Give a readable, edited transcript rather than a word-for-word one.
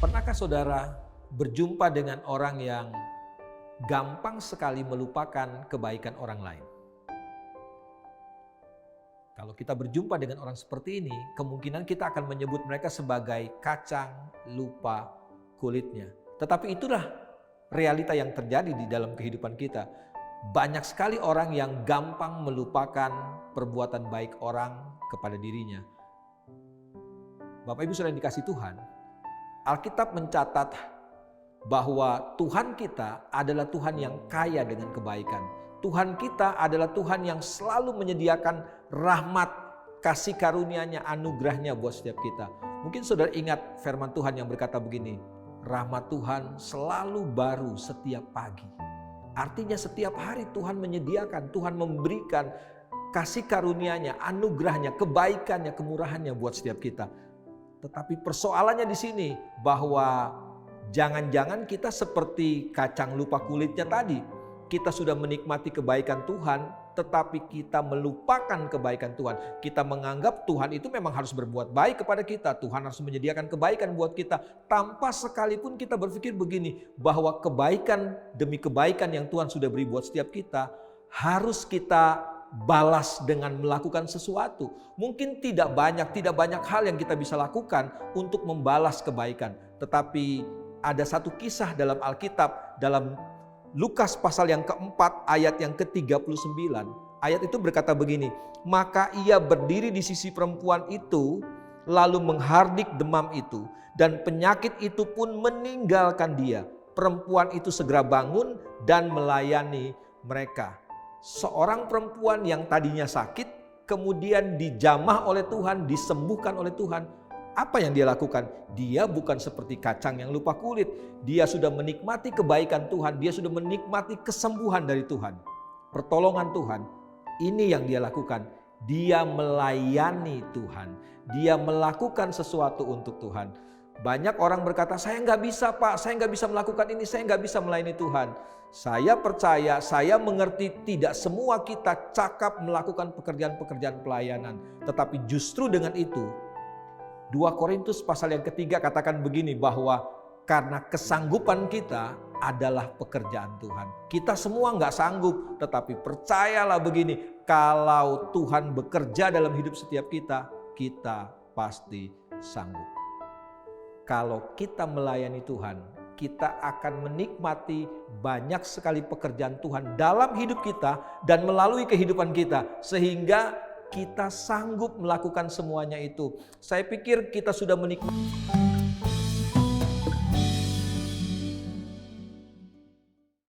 Pernahkah saudara berjumpa dengan orang yang gampang sekali melupakan kebaikan orang lain? Kalau kita berjumpa dengan orang seperti ini, kemungkinan kita akan menyebut mereka sebagai kacang lupa kulitnya. Tetapi itulah realita yang terjadi di dalam kehidupan kita. Banyak sekali orang yang gampang melupakan perbuatan baik orang kepada dirinya. Bapak Ibu saudara yang dikasihi Tuhan, Alkitab mencatat bahwa Tuhan kita adalah Tuhan yang kaya dengan kebaikan. Tuhan kita adalah Tuhan yang selalu menyediakan rahmat, kasih karunia-Nya, anugerah-Nya buat setiap kita. Mungkin saudara ingat firman Tuhan yang berkata begini, rahmat Tuhan selalu baru setiap pagi. Artinya setiap hari Tuhan menyediakan, Tuhan memberikan kasih karunia-Nya, anugerah-Nya, kebaikan-Nya, kemurahan-Nya buat setiap kita. Tetapi persoalannya di sini bahwa jangan-jangan kita seperti kacang lupa kulitnya tadi. Kita sudah menikmati kebaikan Tuhan, tetapi kita melupakan kebaikan Tuhan. Kita menganggap Tuhan itu memang harus berbuat baik kepada kita. Tuhan harus menyediakan kebaikan buat kita. Tanpa sekalipun kita berpikir begini, bahwa kebaikan demi kebaikan yang Tuhan sudah beri buat setiap kita, harus kita balas dengan melakukan sesuatu. Mungkin tidak banyak hal yang kita bisa lakukan untuk membalas kebaikan. Tetapi ada satu kisah dalam Alkitab, dalam Lukas pasal yang keempat ayat yang ke-39. Ayat itu berkata begini, maka ia berdiri di sisi perempuan itu, lalu menghardik demam itu, dan penyakit itu pun meninggalkan dia. Perempuan itu segera bangun dan melayani mereka. Seorang perempuan yang tadinya sakit, kemudian dijamah oleh Tuhan, disembuhkan oleh Tuhan. Apa yang dia lakukan? Dia bukan seperti kacang yang lupa kulit. Dia sudah menikmati kebaikan Tuhan, dia sudah menikmati kesembuhan dari Tuhan, pertolongan Tuhan. Ini yang dia lakukan. Dia melayani Tuhan. Dia melakukan sesuatu untuk Tuhan. Banyak orang berkata, saya nggak bisa Pak, saya nggak bisa melakukan ini, saya nggak bisa melayani Tuhan. Saya percaya, saya mengerti tidak semua kita cakap melakukan pekerjaan-pekerjaan pelayanan. Tetapi justru dengan itu, 2 Korintus pasal yang ketiga katakan begini, bahwa karena kesanggupan kita adalah pekerjaan Tuhan. Kita semua nggak sanggup, tetapi percayalah begini, kalau Tuhan bekerja dalam hidup setiap kita, kita pasti sanggup. Kalau kita melayani Tuhan, kita akan menikmati banyak sekali pekerjaan Tuhan dalam hidup kita dan melalui kehidupan kita, sehingga kita sanggup melakukan semuanya itu. Saya pikir kita sudah menikmati